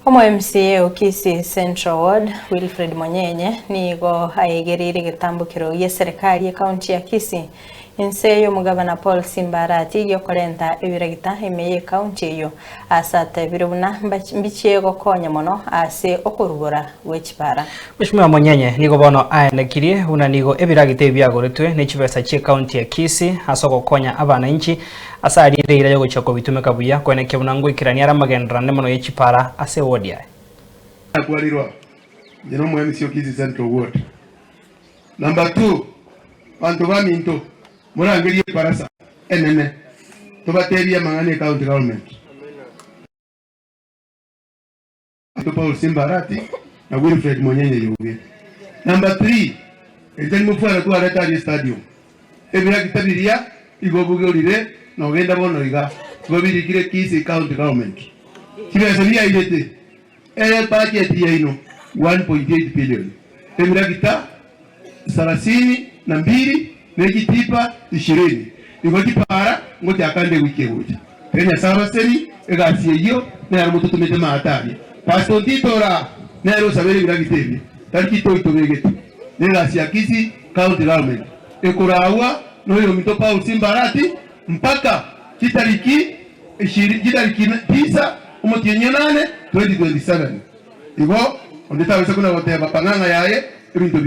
Omo MCA Okisi Central Ward Wilfred Monyenye nigo ayegerire gitambukiro ye serikali ya county ya Kisii inseyo mugabana Paul Simbarati yokorenta ebiragita emeye county yo asate birubuna mbichiye gokonya mono ase okurubura wechipara. Mheshimiwa Monyenye nigo bono ayenekirie una nigo ebiragita ebyagoretwe n'ekibesa kye county ya Kisii asoko konya abana inchi asarire ira yo gochako bitumeka buya kweneke bunango ikirania ramagendra mono yechipara ase ward ya akwalirwa jeno mu MCA Okisi Central Ward. Number 2 bantu baminto murangiriye parasa enene tobateria mangane county government Paul Simbarati na Wilfred Monyenye yobe. Number 3 ejeni mufara tu aretari stadium ebira kitabiria igobugorire no genda bono iga gobirikire Kisii county government kibesa bia irete budget ya ino 1.8 billion ebira kita 32 negitipa 20 igotipara ngoti akande wiki wote Kenya sawa seri egasi iyo na yamuto tumete maatari pasto titora na ero sabere biragitebi tarikito itobegeto negasi ya Kisii county government ekurawa no yo mito Paul Simbarati mpaka kitariki 9 umoti 8 2027 igo ondeta wese kuna wote bapanganga yaye ebintu